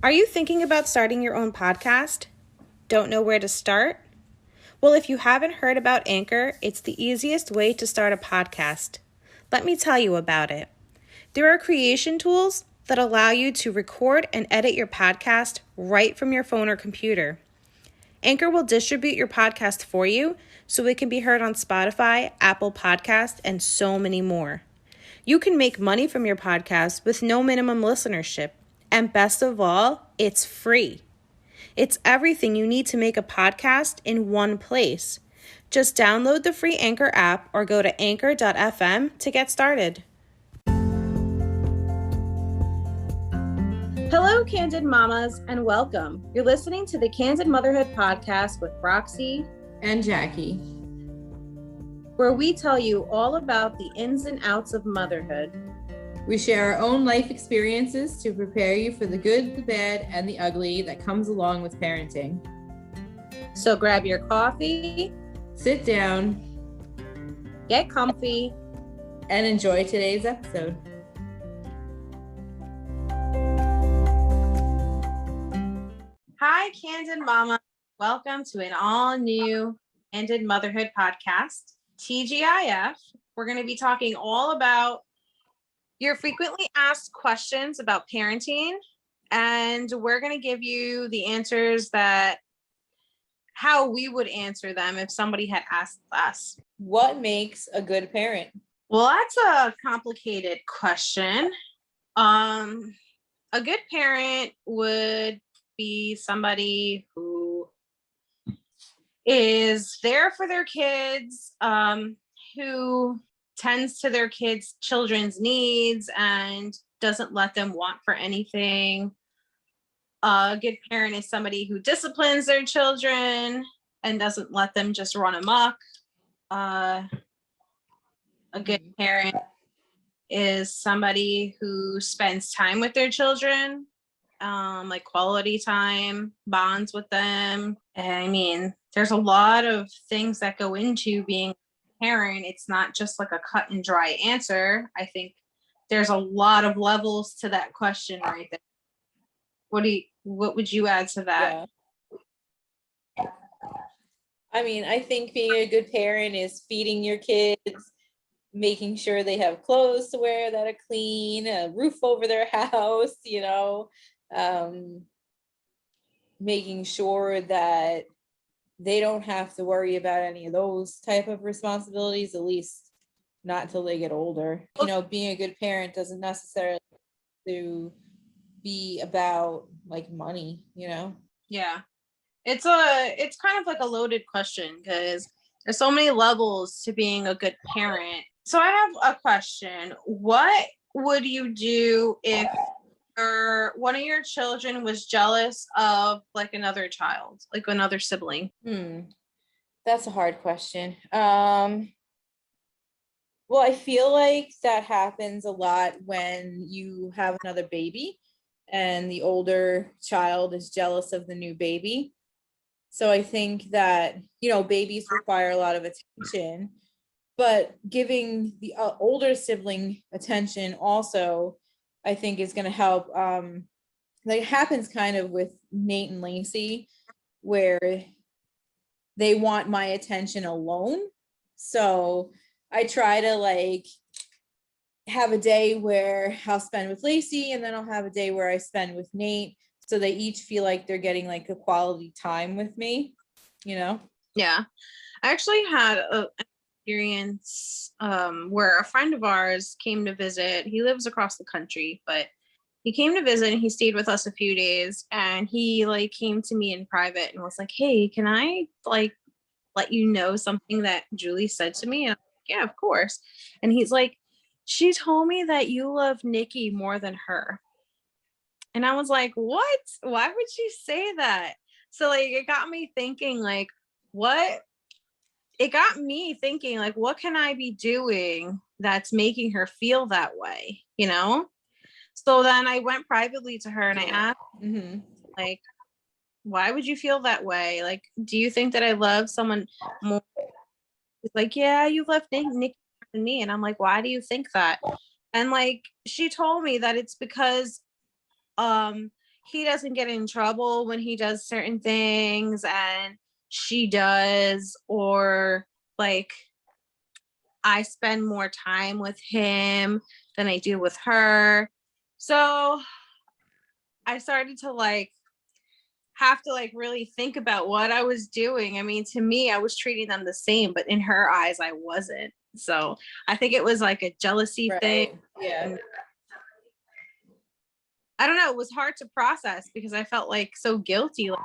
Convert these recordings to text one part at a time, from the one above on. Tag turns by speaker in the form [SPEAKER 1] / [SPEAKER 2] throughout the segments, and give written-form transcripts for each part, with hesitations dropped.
[SPEAKER 1] Are you thinking about starting your own podcast? Don't know where to start? Well, if you haven't heard about Anchor, it's the easiest way to start a podcast. Let me tell you about it. There are creation tools that allow you to record and edit your podcast right from your phone or computer. Anchor will distribute your podcast for you so it can be heard on Spotify, Apple Podcasts, and so many more. You can make money from your podcast with no minimum listenership. And best of all, it's free. It's everything you need to make a podcast in one place. Just download the free Anchor app or go to anchor.fm to get started. Hello, Candid Mamas, and welcome. You're listening to the Candid Motherhood Podcast with Roxy
[SPEAKER 2] and Jackie,
[SPEAKER 1] where we tell you all about the ins and outs of motherhood.
[SPEAKER 2] We share our own life experiences to prepare you for the good, the bad, and the ugly that comes along with parenting.
[SPEAKER 1] So grab your coffee,
[SPEAKER 2] sit down,
[SPEAKER 1] get comfy,
[SPEAKER 2] and enjoy today's episode.
[SPEAKER 1] Hi, Candid Mama. Welcome to an all-new Candid Motherhood Podcast, TGIF. We're going to be talking all about your frequently asked questions about parenting, and we're going to give you the answers that how we would answer them if somebody had asked us.
[SPEAKER 2] What makes a good parent?
[SPEAKER 1] Well, that's a complicated question. A good parent would be somebody who is there for their kids, who tends to their children's needs and doesn't let them want for anything. A good parent is somebody who disciplines their children and doesn't let them just run amok. A good parent is somebody who spends time with their children, like quality time, bonds with them. I mean, there's a lot of things that go into being parent. It's not just like a cut and dry answer. I think there's a lot of levels to that question right there. What would you add to that?
[SPEAKER 2] Yeah. I mean, I think being a good parent is feeding your kids, making sure they have clothes to wear that are clean, a roof over their house, making sure that they don't have to worry about any of those type of responsibilities, at least not until they get older. Being a good parent doesn't necessarily to be about like money,
[SPEAKER 1] Yeah. It's kind of like a loaded question because there's so many levels to being a good parent. So I have a question. What would you do if one of your children was jealous of like another child, like another sibling?
[SPEAKER 2] That's a hard question. Well, I feel like that happens a lot when you have another baby and the older child is jealous of the new baby. So I think that, babies require a lot of attention, but giving the older sibling attention also, I think is going to help. Like it happens kind of with Nate and Lacey, where they want my attention alone. So I try to have a day where I'll spend with Lacey, and then I'll have a day where I spend with Nate. So they each feel like they're getting like a quality time with me, Yeah.
[SPEAKER 1] I actually had an experience where a friend of ours came to visit. He lives across the country, but he came to visit and he stayed with us a few days, and he came to me in private and was like, "Hey, can I let you know something that Julie said to me?" And I'm like, "Yeah, of course." And he's like, "She told me that you love Nikki more than her." And I was like, "What? Why would she say that?" So it got me thinking what can I be doing that's making her feel that way, So then I went privately to her and I asked, why would you feel that way? Do you think that I love someone more? She's like, "Yeah, you love Nikki more than me." And I'm like, "Why do you think that?" And she told me that it's because he doesn't get in trouble when he does certain things and she does, or like I spend more time with him than I do with her. So I started to like have to like really think about what I was doing. I mean, to me, I was treating them the same, but in her eyes, I wasn't. So I think it was like a jealousy thing.
[SPEAKER 2] Right. Yeah.
[SPEAKER 1] And I don't know, it was hard to process because I felt like so guilty, like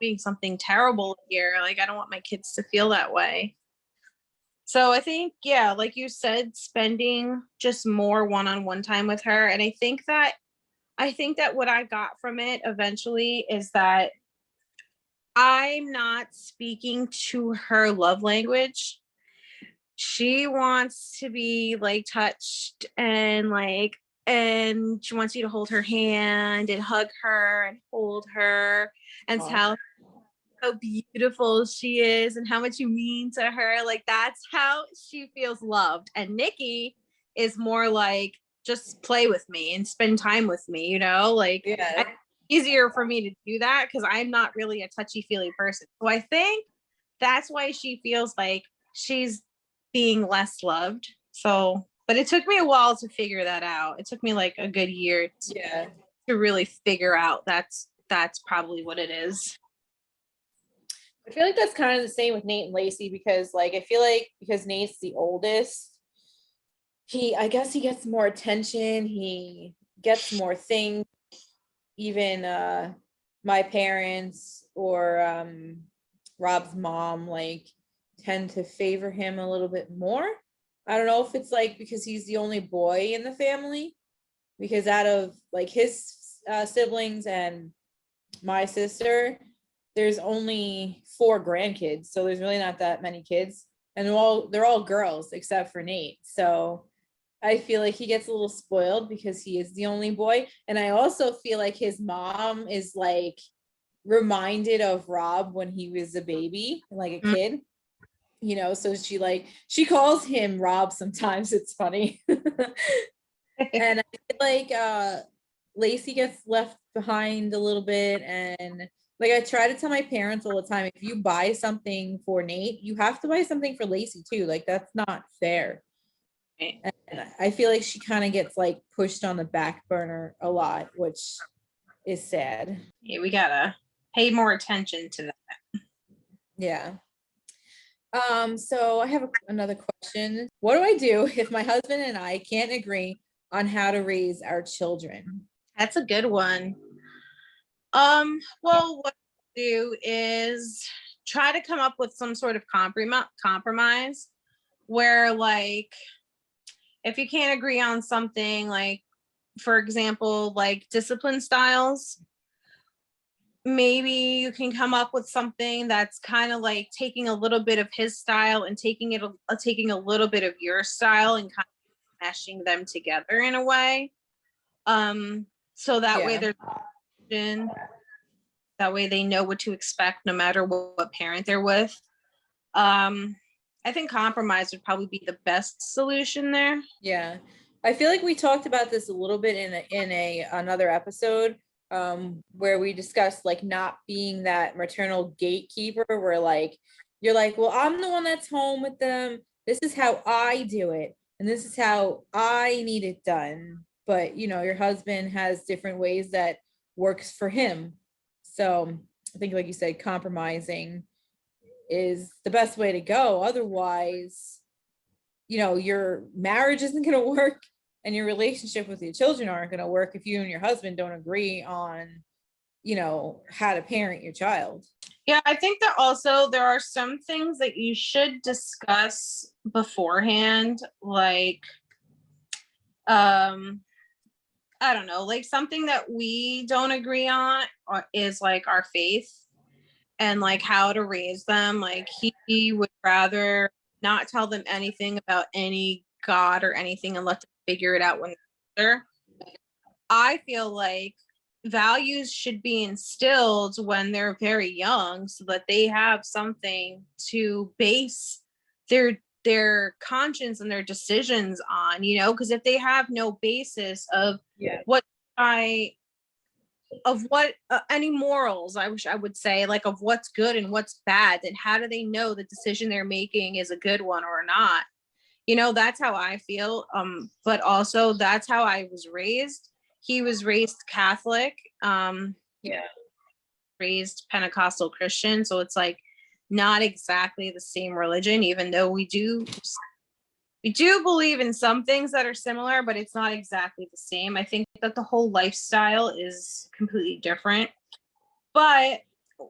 [SPEAKER 1] being something terrible here. Like, I don't want my kids to feel that way. So I think, yeah, like you said, spending just more one-on-one time with her. And I think that what I got from it eventually is that I'm not speaking to her love language. She wants to be like touched and she wants you to hold her hand and hug her and hold her and
[SPEAKER 2] Aw.
[SPEAKER 1] tell how beautiful she is and how much you mean to her. Like that's how she feels loved. And Nikki is more like just play with me and spend time with me, you know, like
[SPEAKER 2] Yeah.
[SPEAKER 1] easier for me to do that because I'm not really a touchy feely person. So I think that's why she feels like she's being less loved. So, but it took me a while to figure that out. It took me like a good year
[SPEAKER 2] Yeah.
[SPEAKER 1] to really figure out that's probably what it is.
[SPEAKER 2] I feel like that's kind of the same with Nate and Lacey because like I feel like because Nate's the oldest, I guess he gets more attention, he gets more things. Even my parents or Rob's mom like tend to favor him a little bit more. I don't know if it's like because he's the only boy in the family, because out of like his siblings and my sister, there's only 4 grandkids, so there's really not that many kids, and they're all girls except for Nate. So I feel like he gets a little spoiled because he is the only boy, and I also feel like his mom is like reminded of Rob when he was a baby, like a kid. You know, so she calls him Rob sometimes. It's funny. And I feel like Lacey gets left behind a little bit. And like I try to tell my parents all the time, if you buy something for Nate, you have to buy something for Lacey too. Like that's not fair. And I feel like she kind of gets like pushed on the back burner a lot, which is sad.
[SPEAKER 1] Yeah, we gotta pay more attention to that.
[SPEAKER 2] Yeah. So I have another question. What do I do if my husband and I can't agree on how to raise our children?
[SPEAKER 1] That's a good one. Well, what I do is try to come up with some sort of compromise where like if you can't agree on something, like for example, like discipline styles, maybe you can come up with something that's kind of like taking a little bit of his style and taking a little bit of your style and kind of meshing them together in a way. So that way
[SPEAKER 2] Yeah.
[SPEAKER 1] that way they know what to expect no matter what parent they're with. I think compromise would probably be the best solution there.
[SPEAKER 2] Yeah. I feel like we talked about this a little bit in a another episode where we discussed like not being that maternal gatekeeper where like you're like, well, I'm the one that's home with them. This is how I do it and this is how I need it done. But you know, your husband has different ways that works for him. So I think like you said, compromising is the best way to go. Otherwise, you know, your marriage isn't going to work and your relationship with your children aren't going to work if you and your husband don't agree on, you know, how to parent your child.
[SPEAKER 1] Yeah, I think that also there are some things that you should discuss beforehand, like I don't know, like something that we don't agree on is like our faith and like how to raise them. Like he would rather not tell them anything about any God or anything and let them figure it out when they're older. I feel like values should be instilled when they're very young so that they have something to base their conscience and their decisions on, you know, because if they have no basis of
[SPEAKER 2] Yeah.
[SPEAKER 1] what I what any morals, I would say, like of what's good and what's bad, and how do they know the decision they're making is a good one or not? That's how I feel. But also that's how I was raised. He was raised Catholic,
[SPEAKER 2] Yeah.
[SPEAKER 1] raised Pentecostal Christian, so it's like not exactly the same religion, even though we do believe in some things that are similar, but it's not exactly the same. I think that the whole lifestyle is completely different. But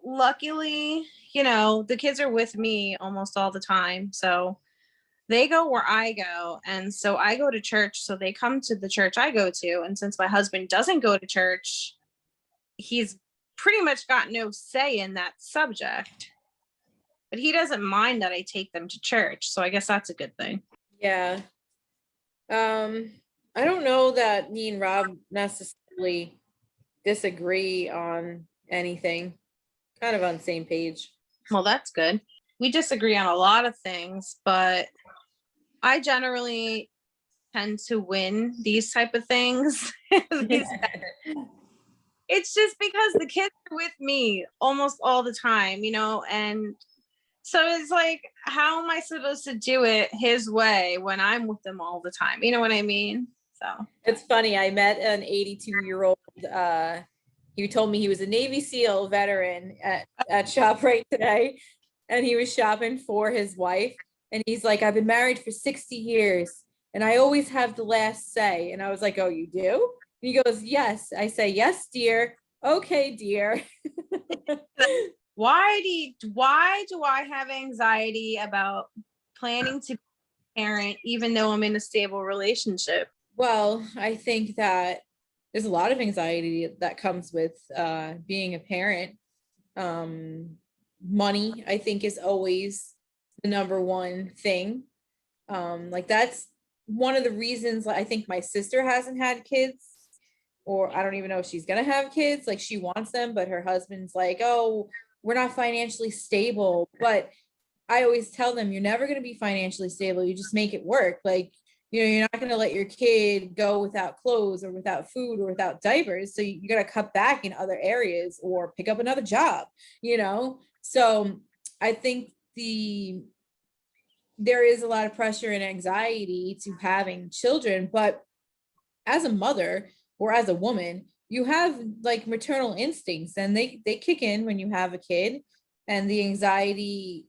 [SPEAKER 1] luckily, the kids are with me almost all the time. So they go where I go. And so I go to church. So they come to the church I go to. And since my husband doesn't go to church, he's pretty much got no say in that subject. But he doesn't mind that I take them to church. So I guess that's a good thing.
[SPEAKER 2] Yeah. I don't know that me and Rob necessarily disagree on anything. Kind of on the same page.
[SPEAKER 1] Well, that's good. We disagree on a lot of things, but I generally tend to win these type of things. It's just because the kids are with me almost all the time, and so it's like, how am I supposed to do it his way when I'm with them all the time? You know what I mean? So
[SPEAKER 2] It's funny. I met an 82-year-old. He told me he was a Navy SEAL veteran at ShopRite today, and he was shopping for his wife. And he's like, I've been married for 60 years, and I always have the last say. And I was like, oh, you do? And he goes, yes. I say, yes, dear. Okay, dear.
[SPEAKER 1] why do I have anxiety about planning to be a parent even though I'm in a stable relationship?
[SPEAKER 2] Well, I think that there's a lot of anxiety that comes with being a parent. Money, I think, is always the number one thing. Like that's one of the reasons I think my sister hasn't had kids, or I don't even know if she's gonna have kids. Like she wants them, but her husband's like, oh, we're not financially stable. But I always tell them, you're never going to be financially stable. You just make it work. Like, you're not going to let your kid go without clothes or without food or without diapers. So you got to cut back in other areas or pick up another job, So I think there is a lot of pressure and anxiety to having children, but as a mother or as a woman, you have like maternal instincts and they kick in when you have a kid, and the anxiety,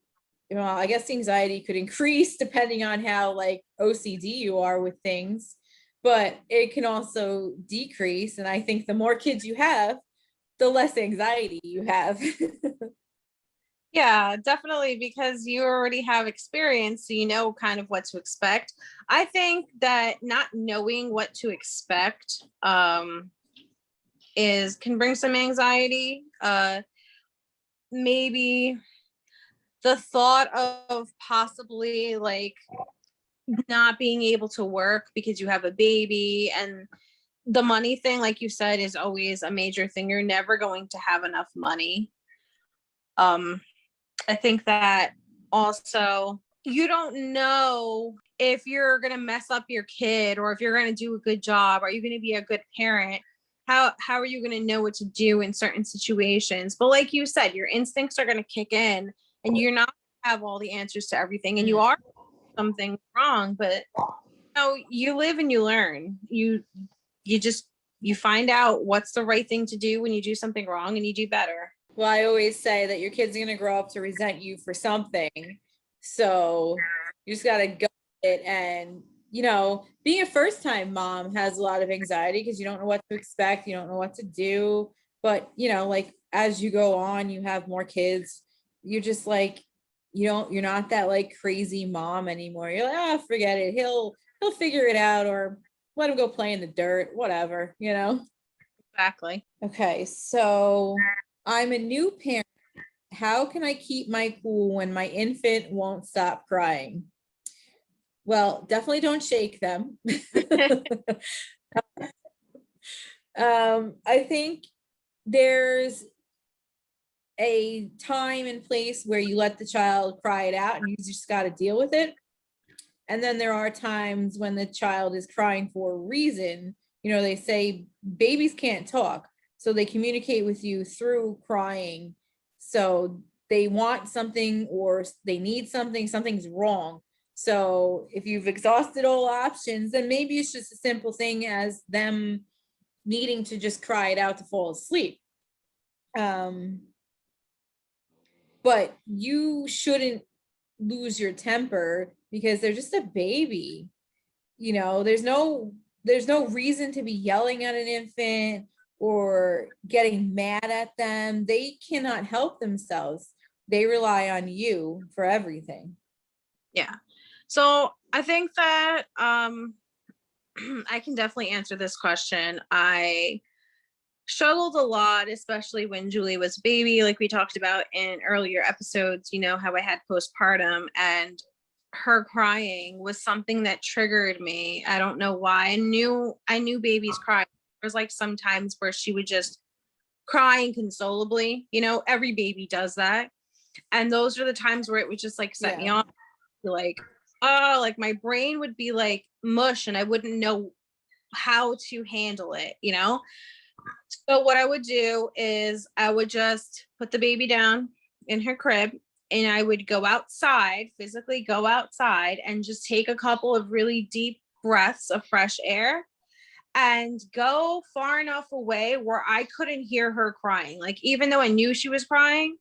[SPEAKER 2] I guess the anxiety could increase depending on how like OCD you are with things, but it can also decrease. And I think the more kids you have, the less anxiety you have.
[SPEAKER 1] Yeah, definitely, because you already have experience, so you know kind of what to expect. I think that not knowing what to expect can bring some anxiety. Maybe the thought of possibly like not being able to work because you have a baby, and the money thing, like you said, is always a major thing. You're never going to have enough money. I think that also you don't know if you're going to mess up your kid or if you're going to do a good job. Are you going to be a good parent? How are you going to know what to do in certain situations? But like you said, your instincts are going to kick in, and you're not going to have all the answers to everything, and you are something wrong, but you live and you learn. You find out what's the right thing to do when you do something wrong, and you do better.
[SPEAKER 2] Well, I always say that your kid's going to grow up to resent you for something. So you just got to go with it. And, being a first time mom has a lot of anxiety because you don't know what to expect. You don't know what to do. But, like as you go on, you have more kids. You're just like, you're not that like crazy mom anymore. You're like, oh, forget it. He'll figure it out, or let him go play in the dirt, whatever,
[SPEAKER 1] Exactly.
[SPEAKER 2] Okay. So I'm a new parent. How can I keep my cool when my infant won't stop crying? Well, definitely don't shake them. I think there's a time and place where you let the child cry it out and you just got to deal with it. And then there are times when the child is crying for a reason. They say babies can't talk. So they communicate with you through crying. So they want something or they need something, something's wrong. So if you've exhausted all options, then maybe it's just a simple thing as them needing to just cry it out to fall asleep. But you shouldn't lose your temper because they're just a baby. You know, there's no reason to be yelling at an infant or getting mad at them. They cannot help themselves. They rely on you for everything.
[SPEAKER 1] Yeah. So I think that I can definitely answer this question. I struggled a lot, especially when Julie was a baby, like we talked about in earlier episodes, you know, how I had postpartum, and her crying was something that triggered me. I don't know why. I knew babies cry. There was like sometimes where she would just cry inconsolably. You know, every baby does that. And those are the times where it would just like set me
[SPEAKER 2] Yeah.
[SPEAKER 1] off. Like, oh, like my brain would be like mush and I wouldn't know how to handle it, you know? So what I would do is I would just put the baby down in her crib and I would go outside, physically go outside and just take a couple of really deep breaths of fresh air and go far enough away where I couldn't hear her crying. Like even though I knew she was crying,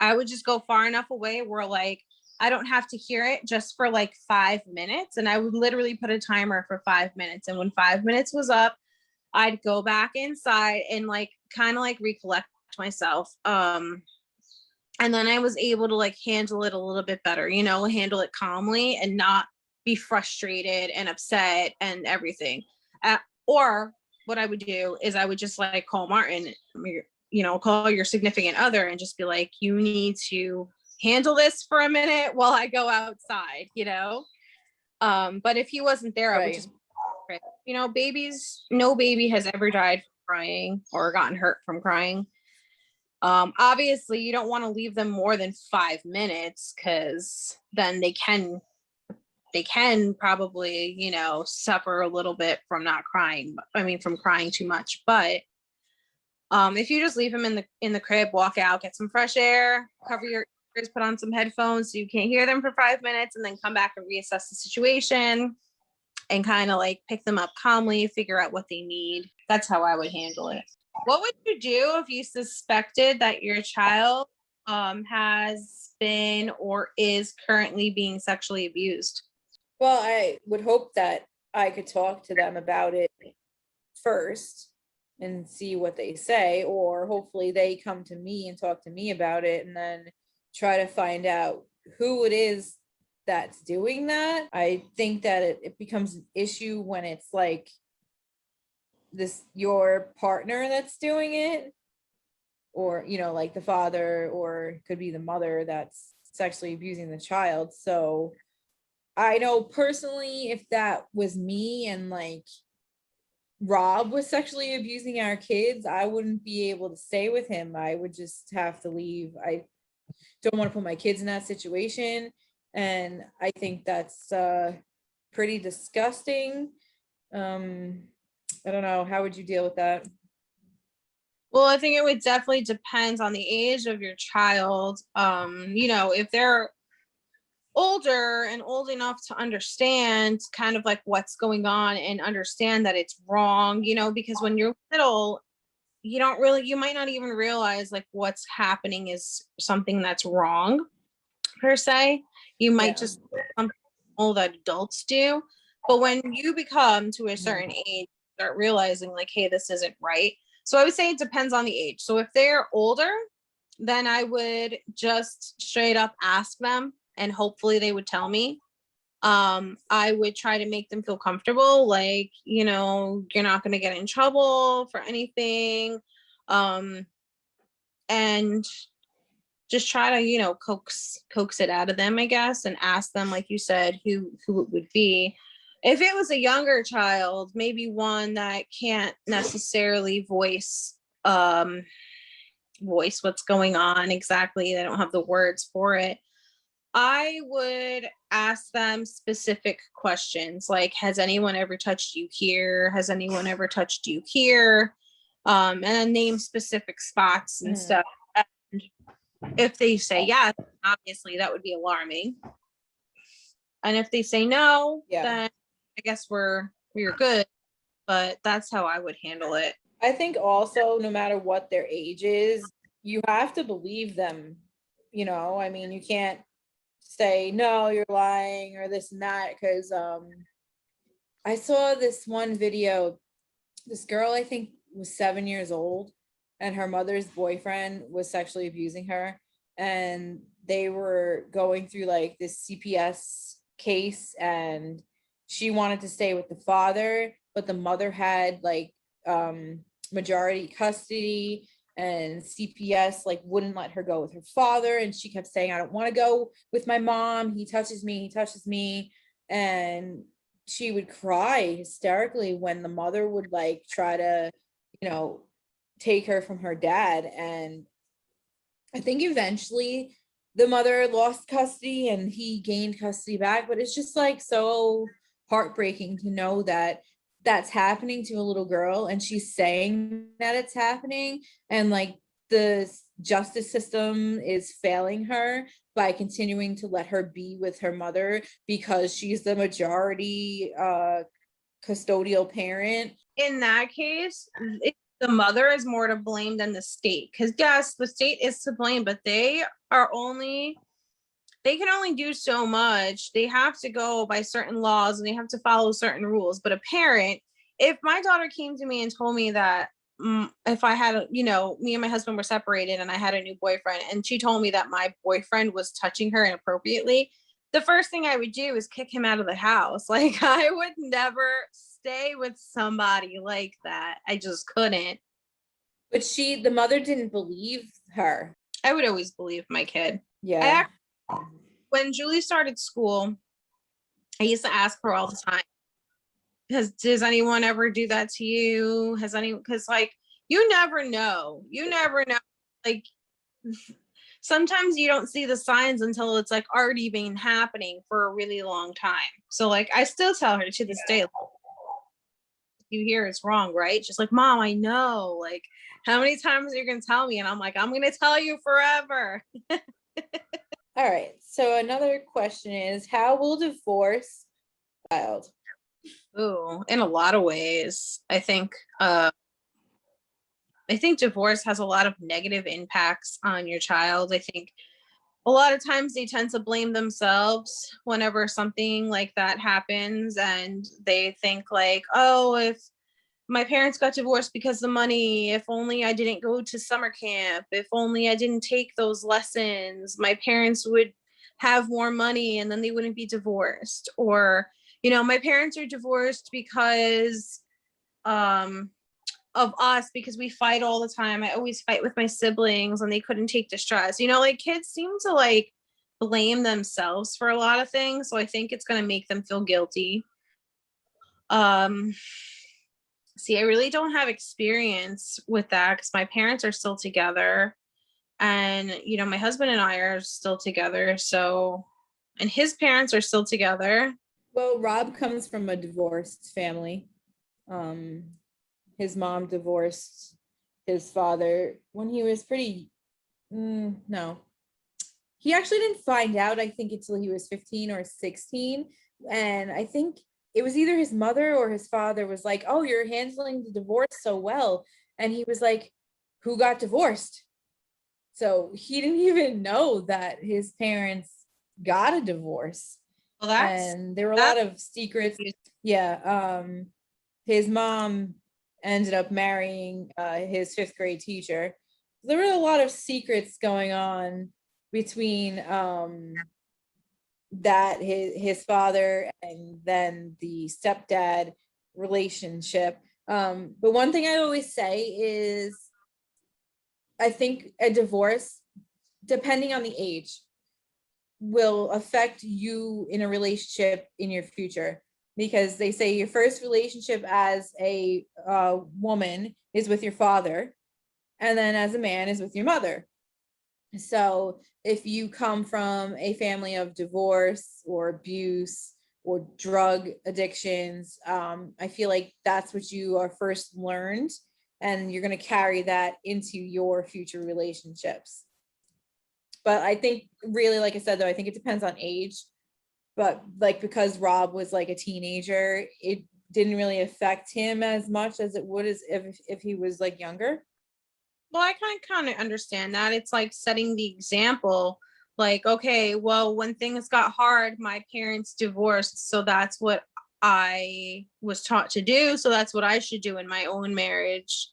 [SPEAKER 1] I would just go far enough away where like I don't have to hear it just for like 5 minutes. And I would literally put a timer for 5 minutes. And when 5 minutes was up, I'd go back inside and like kind of like recollect myself. And then I was able to like handle it a little bit better, you know, handle it calmly and not be frustrated and upset and everything. Or what I would do is I would just like call Martin, you know, call your significant other and just be like, you need to handle this for a minute while I go outside, you know? But if he wasn't there, I would
[SPEAKER 2] Right.
[SPEAKER 1] just, you know, babies, no baby has ever died from crying or gotten hurt from crying. Obviously you don't want to leave them more than 5 minutes because then they can probably, you know, suffer a little bit from not crying. I mean, from crying too much. But if you just leave them in the crib, walk out, get some fresh air, cover your ears, put on some headphones so you can't hear them for 5 minutes, and then come back and reassess the situation and kind of like pick them up calmly, figure out what they need. That's how I would handle it. What would you do if you suspected that your child has been or is currently being sexually abused?
[SPEAKER 2] Well, I would hope that I could talk to them about it first and see what they say, or hopefully they come to me and talk to me about it and then try to find out who it is that's doing that. I think that it becomes an issue when it's like this your partner that's doing it, or you know, like the father, or it could be the mother that's sexually abusing the child. So I know personally, if that was me and like Rob was sexually abusing our kids, I wouldn't be able to stay with him. I would just have to leave. I don't want to put my kids in that situation. And I think that's pretty disgusting. I don't know. How would you deal with that?
[SPEAKER 1] Well, I think it would definitely depend on the age of your child. You know, if they're older and old enough to understand kind of like what's going on and understand that it's wrong, you know, because when you're little, you might not even realize like what's happening is something that's wrong per se. You might
[SPEAKER 2] Yeah.
[SPEAKER 1] just something old adults do. But when you become to a certain
[SPEAKER 2] Mhm.
[SPEAKER 1] age, start realizing like, hey, this isn't right. So I would say it depends on the age. So if they're older, then I would just straight up ask them and hopefully they would tell me. I would try to make them feel comfortable, like, you know, you're not going to get in trouble for anything. Um, and just try to, you know, coax it out of them, I guess, and ask them, like you said, who it would be. If it was a younger child, maybe one that can't necessarily voice what's going on exactly, they don't have the words for it, I would ask them specific questions like, has anyone ever touched you here? Has anyone ever touched you here? and then name specific spots and
[SPEAKER 2] Mhm.
[SPEAKER 1] stuff. And if they say yes, obviously that would be alarming. And if they say no,
[SPEAKER 2] Yeah.
[SPEAKER 1] then I guess we're good. But that's how I would handle it.
[SPEAKER 2] I think also no matter what their age is, you have to believe them. I mean, you can't say no, you're lying or this and that, because I saw this one video. This girl, I think, was 7 years old, and her mother's boyfriend was sexually abusing her, and they were going through like this CPS case, and she wanted to stay with the father, but the mother had like majority custody, and CPS like wouldn't let her go with her father, and she kept saying, I don't want to go with my mom, he touches me, he touches me. And she would cry hysterically when the mother would like try to, you know, take her from her dad. And I think eventually the mother lost custody and he gained custody back, but it's just like so heartbreaking to know that that's happening to a little girl and she's saying that it's happening, and like the justice system is failing her by continuing to let her be with her mother because she's the majority custodial parent.
[SPEAKER 1] In that case, the mother is more to blame than the state. Because yes, the state is to blame, but they can only do so much. They have to go by certain laws and they have to follow certain rules. But a parent, if my daughter came to me and told me that if I had, me and my husband were separated and I had a new boyfriend and she told me that my boyfriend was touching her inappropriately, the first thing I would do is kick him out of the house. Like, I would never stay with somebody like that. I just couldn't.
[SPEAKER 2] But the mother didn't believe her.
[SPEAKER 1] I would always believe my kid.
[SPEAKER 2] Yeah.
[SPEAKER 1] When Julie started school, I used to ask her all the time, does anyone ever do that to you? Because like, you never know. Like, sometimes you don't see the signs until it's like already been happening for a really long time. So like, I still tell her to this day, like, you hear it's wrong, right? Just like, Mom, I know. Like, how many times are you gonna tell me? And I'm like, I'm gonna tell you forever.
[SPEAKER 2] All right. So another question is, how will divorce child?
[SPEAKER 1] Ooh, in a lot of ways. I think divorce has a lot of negative impacts on your child. I think a lot of times they tend to blame themselves whenever something like that happens, and they think like, oh, if my parents got divorced because of the money, if only I didn't go to summer camp, if only I didn't take those lessons, my parents would have more money and then they wouldn't be divorced. Or, my parents are divorced because um of us, because we fight all the time. I always fight with my siblings and they couldn't take the stress. Like, kids seem to like blame themselves for a lot of things. So I think it's going to make them feel guilty. Um, See, I really don't have experience with that because my parents are still together. And, my husband and I are still together. So, and his parents are still together.
[SPEAKER 2] Well, Rob comes from a divorced family. Um, his mom divorced his father when he was no. He actually didn't find out, I think, until he was 15 or 16. And I think it was either his mother or his father was like, oh, you're handling the divorce so well. And he was like, who got divorced? So he didn't even know that his parents got a divorce.
[SPEAKER 1] Well,
[SPEAKER 2] And there were a lot of secrets. Yeah. His mom ended up marrying his fifth grade teacher. There were a lot of secrets going on between that his father and then the stepdad relationship. But one thing I always say is, I think a divorce, depending on the age, will affect you in a relationship in your future, because they say your first relationship as a woman is with your father, and then as a man is with your mother. So if you come from a family of divorce or abuse or drug addictions, I feel like that's what you are first learned and you're going to carry that into your future relationships. But I think really, like I said, though, I think it depends on age. But like, because Rob was like a teenager, it didn't really affect him as much as it would as if he was like younger.
[SPEAKER 1] Well, I kind of understand that. It's like setting the example. Like, okay, well, when things got hard, my parents divorced, so that's what I was taught to do. So that's what I should do in my own marriage.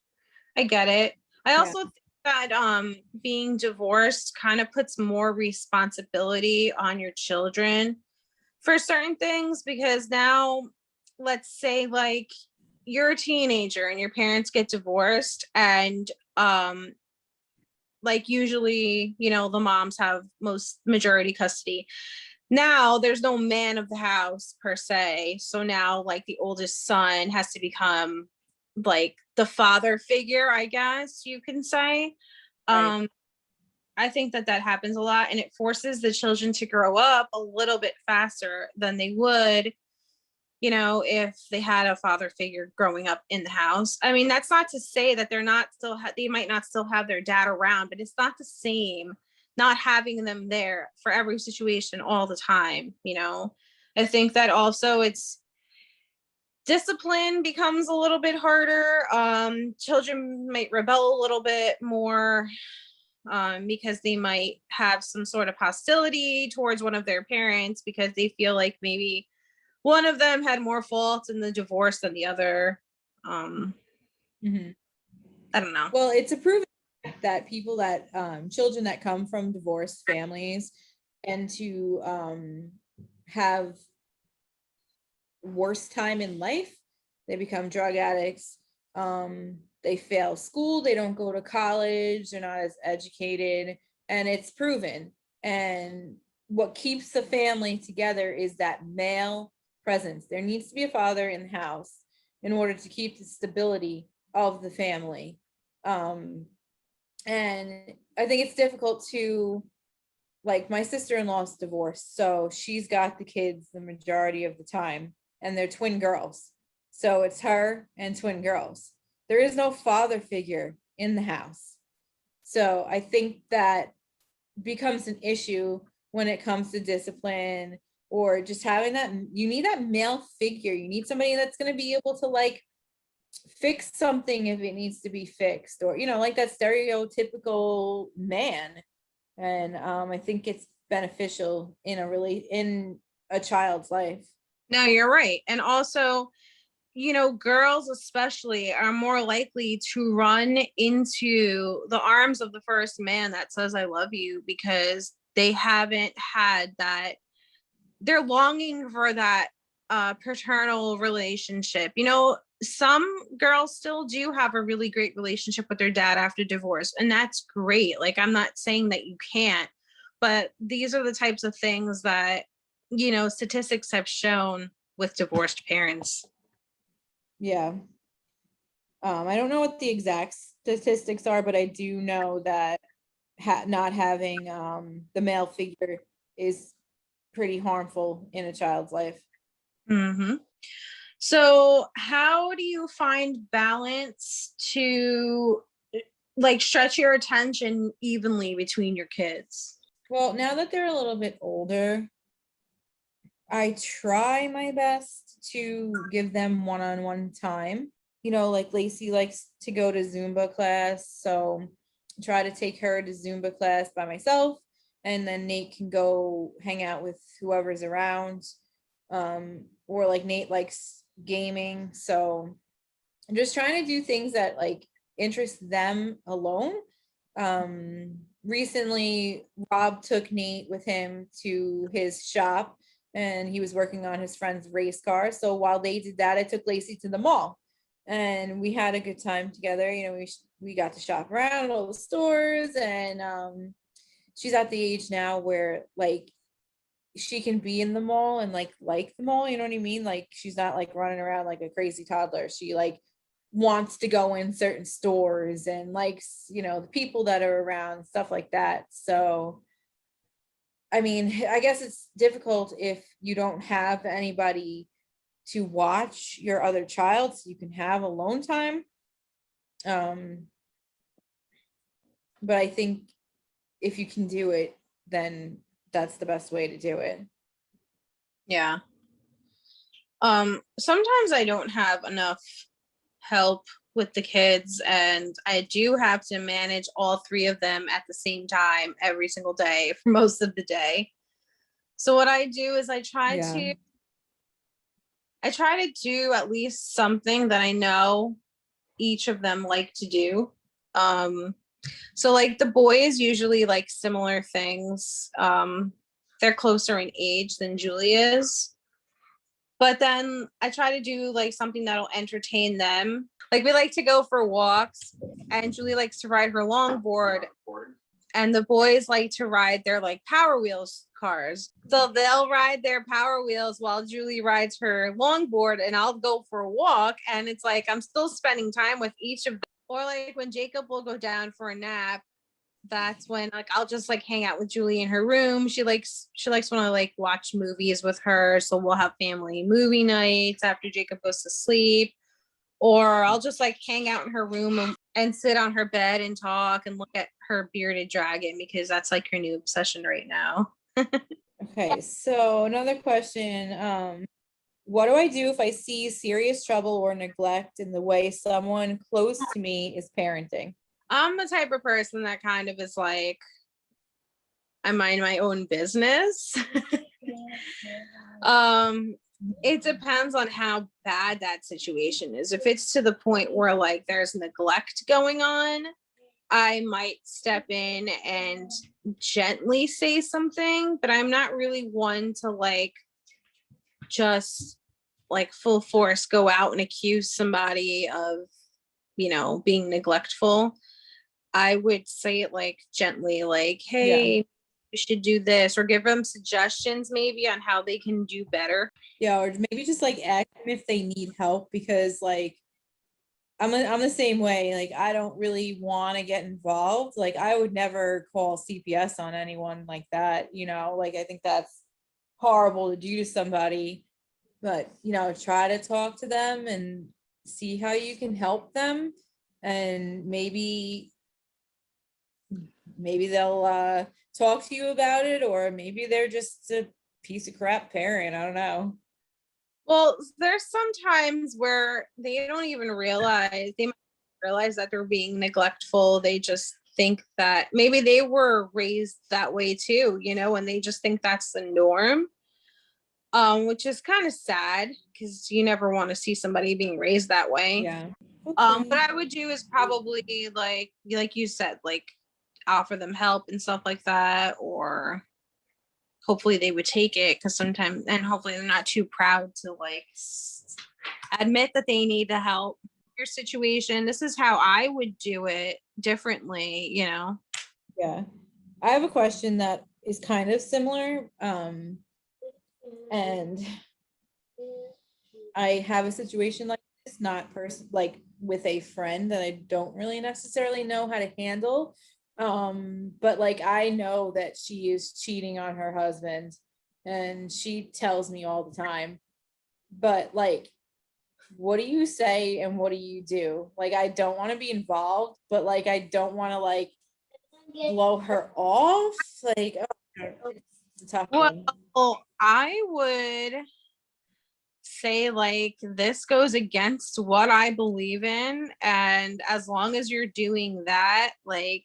[SPEAKER 1] I get it. I
[SPEAKER 2] Yeah.
[SPEAKER 1] also think that being divorced kind of puts more responsibility on your children for certain things, because now, let's say like you're a teenager and your parents get divorced, and like usually, you know, the moms have most majority custody. Now there's no man of the house per se, so now like the oldest son has to become like the father figure, I guess you can say.
[SPEAKER 2] Right.
[SPEAKER 1] um I think that that happens a lot, and it forces the children to grow up a little bit faster than they would, you know, if they had a father figure growing up in the house. I mean, that's not to say that they're not still, they might not still have their dad around, but it's not the same not having them there for every situation all the time, you know. I think that also it's discipline becomes a little bit harder. Children might rebel a little bit more, because they might have some sort of hostility towards one of their parents because they feel like maybe one of them had more faults in the divorce than the other. Um,
[SPEAKER 2] Mhm.
[SPEAKER 1] I don't know.
[SPEAKER 2] Well, it's a proven fact that people that children that come from divorced families and to have worse time in life. They become drug addicts. They fail school. They don't go to college. They're not as educated, and it's proven. And what keeps the family together is that male presence. There needs to be a father in the house in order to keep the stability of the family. And I think it's difficult to, like, my sister-in-law's divorced, so she's got the kids the majority of the time, and they're twin girls. So it's her and twin girls. There is no father figure in the house. So I think that becomes an issue when it comes to discipline, or just having that, you need that male figure. You need somebody that's going to be able to like fix something if it needs to be fixed, or, you know, like that stereotypical man. And I think it's beneficial in a child's life.
[SPEAKER 1] No, you're right. And also, you know, girls especially are more likely to run into the arms of the first man that says, I love you, because they haven't had that. They're longing for that paternal relationship. You know, some girls still do have a really great relationship with their dad after divorce, and that's great. Like, I'm not saying that you can't, but these are the types of things that, you know, statistics have shown with divorced parents.
[SPEAKER 2] Yeah. I don't know what the exact statistics are, but I do know that not having the male figure is pretty harmful in a child's life.
[SPEAKER 1] Mm-hmm. So, how do you find balance to like stretch your attention evenly between your kids?
[SPEAKER 2] Well, now that they're a little bit older, I try my best to give them one-on-one time. You know, like Lacey likes to go to Zumba class, so try to take her to Zumba class by myself, and then Nate can go hang out with whoever's around. Or like Nate likes gaming, so I'm just trying to do things that like interest them alone. Recently, Rob took Nate with him to his shop, and he was working on his friend's race car. So while they did that, I took Lacey to the mall, and we had a good time together. You know, we got to shop around all the stores, and she's at the age now where like she can be in the mall and like the mall, you know what I mean? Like, she's not like running around like a crazy toddler. She like wants to go in certain stores and likes, you know, the people that are around, stuff like that. So I mean, I guess it's difficult if you don't have anybody to watch your other child so you can have alone time. But I think if you can do it, then that's the best way to do it.
[SPEAKER 1] Yeah. Sometimes I don't have enough help with the kids, and I do have to manage all three of them at the same time every single day for most of the day. So what I do is
[SPEAKER 2] Yeah.
[SPEAKER 1] I try to do at least something that I know each of them like to do. So like the boys usually like similar things. They're closer in age than Julie is. But then I try to do like something that'll entertain them. Like we like to go for walks, and Julie likes to ride her longboard, and the boys like to ride their like Power Wheels cars. So they'll ride their Power Wheels while Julie rides her longboard, and I'll go for a walk. And it's like I'm still spending time with each of them. Or like when Jacob will go down for a nap, that's when like I'll just like hang out with Julie in her room. She likes when I like watch movies with her. So we'll have family movie nights after Jacob goes to sleep. Or I'll just like hang out in her room and sit on her bed and talk and look at her bearded dragon, because that's like her new obsession right now.
[SPEAKER 2] Okay, so another question. What do I do if I see serious trouble or neglect in the way someone close to me is parenting?
[SPEAKER 1] I'm the type of person that kind of is like, I mind my own business. It depends on how bad that situation is. If it's to the point where like there's neglect going on, I might step in and gently say something, but I'm not really one to like just like full force go out and accuse somebody of, being neglectful. I would say it like gently, like,
[SPEAKER 2] Yeah.
[SPEAKER 1] hey, you should do this, or give them suggestions maybe on how they can do better.
[SPEAKER 2] Yeah, or maybe just like ask them if they need help, because like I'm the same way. Like I don't really want to get involved. Like I would never call CPS on anyone like that, like I think that's horrible to do to somebody. But try to talk to them and see how you can help them, and maybe they'll talk to you about it, or maybe they're just a piece of crap parent. I don't know.
[SPEAKER 1] Well, there's some times where they don't even realize that they're being neglectful. They just think that maybe they were raised that way too, and they just think that's the norm. Which is kind of sad, because you never want to see somebody being raised that way.
[SPEAKER 2] Yeah.
[SPEAKER 1] What I would do is probably like you said, like offer them help and stuff like that, or hopefully they would take it, because sometimes, and hopefully they're not too proud to like admit that they need the help. Your situation, this is how I would do it differently.
[SPEAKER 2] Yeah. I have a question that is kind of similar. And I have a situation like this, not like with a friend that I don't really necessarily know how to handle. But like I know that she is cheating on her husband, and she tells me all the time. But like, what do you say and what do you do? Like I don't want to be involved, but like I don't want to like blow her off. Like, it's a tough one.
[SPEAKER 1] Well, I would say like this goes against what I believe in, and as long as you're doing that, like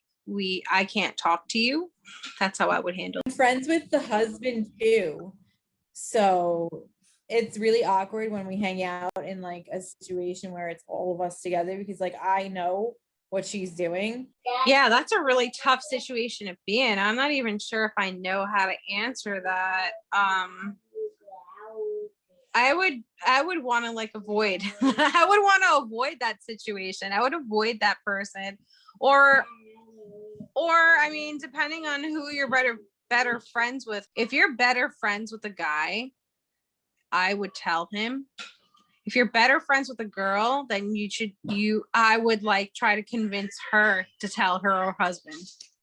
[SPEAKER 1] I can't talk to you. That's how I would handle it.
[SPEAKER 2] I'm friends with the husband too, so it's really awkward when we hang out in like a situation where it's all of us together, because like I know what she's doing.
[SPEAKER 1] Yeah, that's a really tough situation to be in. I'm not even sure if I know how to answer that. I would want to like avoid I would want to avoid that situation. I would avoid that person. Or I mean, depending on who you're better friends with. If you're better friends with a guy, I would tell him. If you're better friends with a girl, then I would like try to convince her to tell her husband.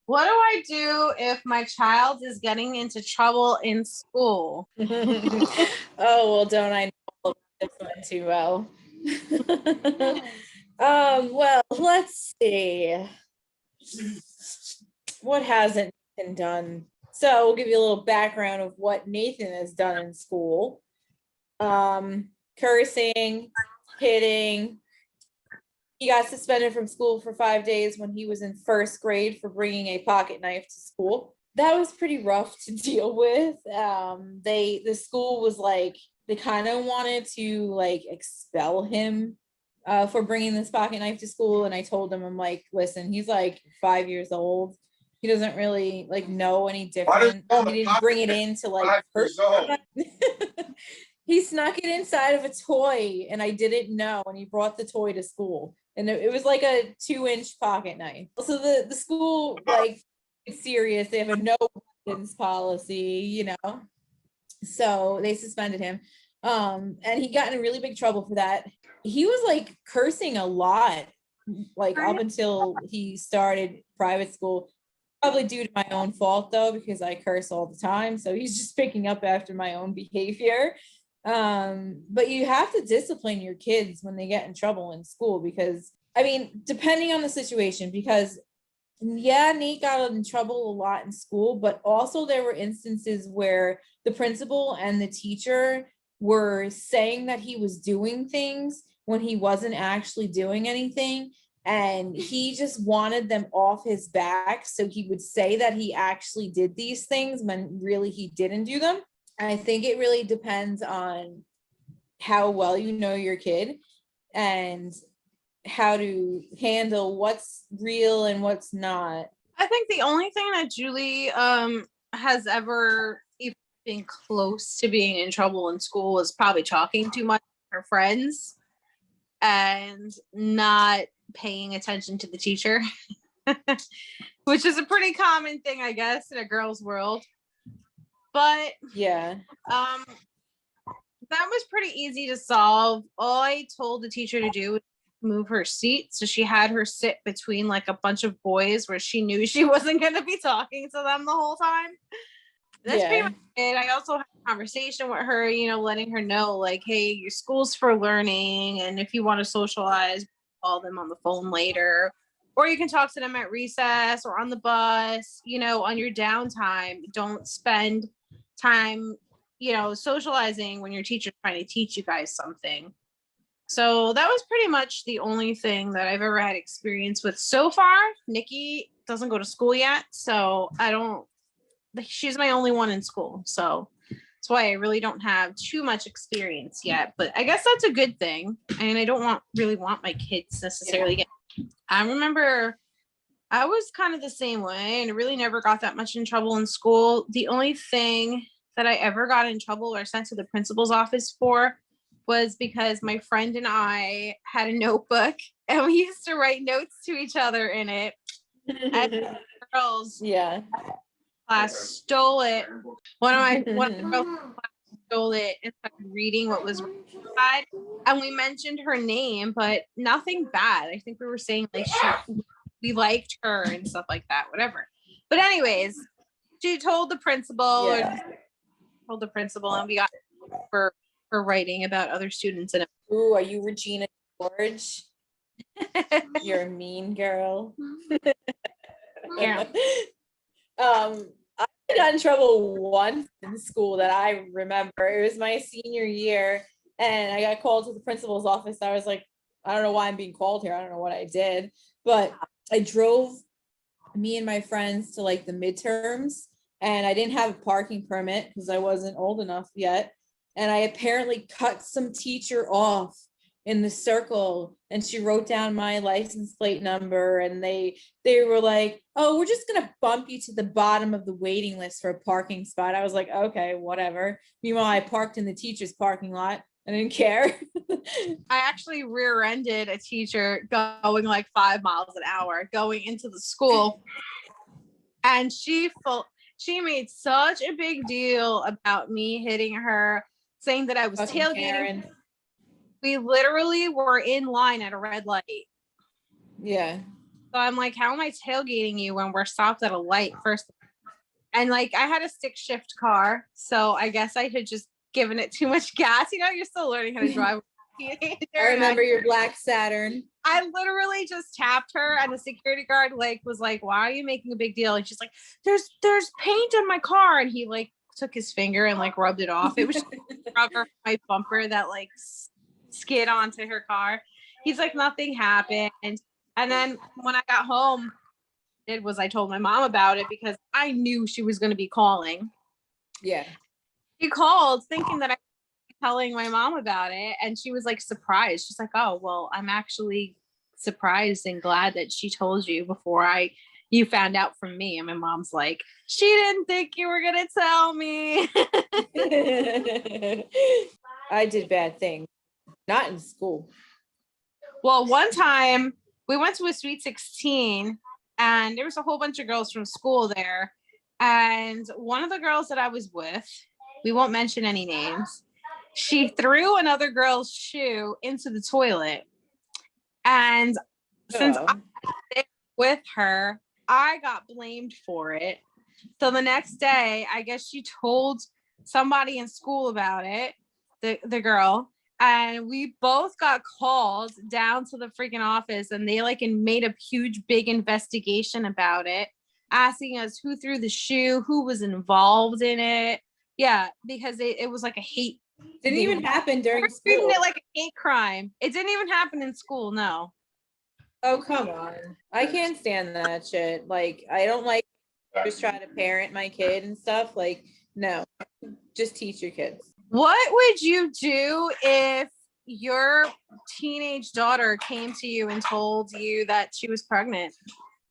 [SPEAKER 1] What do I do if my child is getting into trouble in school?
[SPEAKER 2] Oh, well, don't I know this one too well? Well, let's see. What hasn't been done? So we'll give you a little background of what Nathan has done in school. Cursing, hitting. He got suspended from school for 5 days when he was in first grade for bringing a pocket knife to school. That was pretty rough to deal with. The school was like, they kind of wanted to like expel him for bringing this pocket knife to school. And I told him, I'm like, listen, he's like 5 years old. He doesn't really like know any different. He didn't bring it in to like hurt. He snuck it inside of a toy and I didn't know. And he brought the toy to school. And it was like a 2-inch pocket knife. So the school, like, it's serious. They have a no weapons policy, you know. So they suspended him. And he got in really big trouble for that. He was like cursing a lot, like up until he started private school. Probably due to my own fault though, because I curse all the time. So he's just picking up after my own behavior. But you have to discipline your kids when they get in trouble in school, because I mean, depending on the situation, because yeah, Nate got in trouble a lot in school, but also there were instances where the principal and the teacher were saying that he was doing things when he wasn't actually doing anything. And he just wanted them off his back. So he would say that he actually did these things when really he didn't do them. I think it really depends on how well you know your kid and how to handle what's real and what's not.
[SPEAKER 1] I think the only thing that Julie has ever even been close to being in trouble in school is probably talking too much to her friends and not paying attention to the teacher, which is a pretty common thing, I guess, in a girl's world. But
[SPEAKER 2] yeah,
[SPEAKER 1] that was pretty easy to solve. All I told the teacher to do was move her seat. So she had her sit between like a bunch of boys where she knew she wasn't going to be talking to them the whole time. That's pretty much it. I also had a conversation with her, you know, letting her know like, hey, your school's for learning. And if you want to socialize, call them on the phone later. Or you can talk to them at recess or on the bus, you know, on your downtime. Don't spend time, you know, socializing when your teacher's trying to teach you guys something. So that was pretty much the only thing that I've ever had experience with so far. Nikki doesn't go to school yet, so she's my only one in school. So that's why I really don't have too much experience yet. But I guess that's a good thing. And I don't really want my kids necessarily get. I remember I was kind of the same way and really never got that much in trouble in school. The only thing that I ever got in trouble or sent to the principal's office for was because my friend and I had a notebook and we used to write notes to each other in it. And girls class stole it. One of the girls stole it and started reading what was inside. And we mentioned her name, but nothing bad. I think we were saying like we liked her and stuff like that, whatever. But anyways, she told the principal and we got for writing about other students. And
[SPEAKER 2] ooh, are you Regina George? You're a mean girl.
[SPEAKER 1] Yeah.
[SPEAKER 2] I got in trouble once in school that I remember. It was my senior year and I got called to the principal's office. I was like, I don't know why I'm being called here. I don't know what I did, but I drove me and my friends to like the midterms and I didn't have a parking permit because I wasn't old enough yet. And I apparently cut some teacher off in the circle and she wrote down my license plate number and they were like, oh, we're just gonna bump you to the bottom of the waiting list for a parking spot. I was like, okay, whatever. Meanwhile, I parked in the teacher's parking lot. I didn't care.
[SPEAKER 1] I actually rear-ended a teacher going like 5 miles an hour going into the school, and she made such a big deal about me hitting her, saying that I was tailgating. Karen. We literally were in line at a red light.
[SPEAKER 2] Yeah.
[SPEAKER 1] So I'm like, how am I tailgating you when we're stopped at a light first? And like, I had a stick shift car, so I guess I had just given it too much gas. You know, you're still learning how to drive. teenager.
[SPEAKER 2] I remember your black Saturn.
[SPEAKER 1] I literally just tapped her, and the security guard like was like, "Why are you making a big deal?" And she's like, "There's paint on my car," and he like took his finger and like rubbed it off. It was just rubber my bumper that like skid onto her car. He's like, "Nothing happened." And then when I got home, I told my mom about it because I knew she was going to be calling.
[SPEAKER 2] Yeah.
[SPEAKER 1] She called thinking that I was telling my mom about it, and she was like surprised. She's like, "Oh, well, I'm actually surprised and glad that she told you before you found out from me." And my mom's like, "She didn't think you were gonna tell me."
[SPEAKER 2] I did bad things, not in school.
[SPEAKER 1] Well, one time we went to a Sweet 16, and there was a whole bunch of girls from school there. And one of the girls that I was with, we won't mention any names, she threw another girl's shoe into the toilet. And since I was there with her, I got blamed for it. So the next day, I guess she told somebody in school about it, the girl, and we both got called down to the freaking office, and they like made a huge big investigation about it, asking us who threw the shoe, who was involved in it. Yeah, because it was like a hate.
[SPEAKER 2] Didn't even happen during
[SPEAKER 1] Treating
[SPEAKER 2] school.
[SPEAKER 1] it like a hate crime. It didn't even happen in school. No.
[SPEAKER 2] Oh, come on. I can't stand that shit. Like, I don't like just try to parent my kid and stuff. Like, no, just teach your kids.
[SPEAKER 1] What would you do if your teenage daughter came to you and told you that she was pregnant?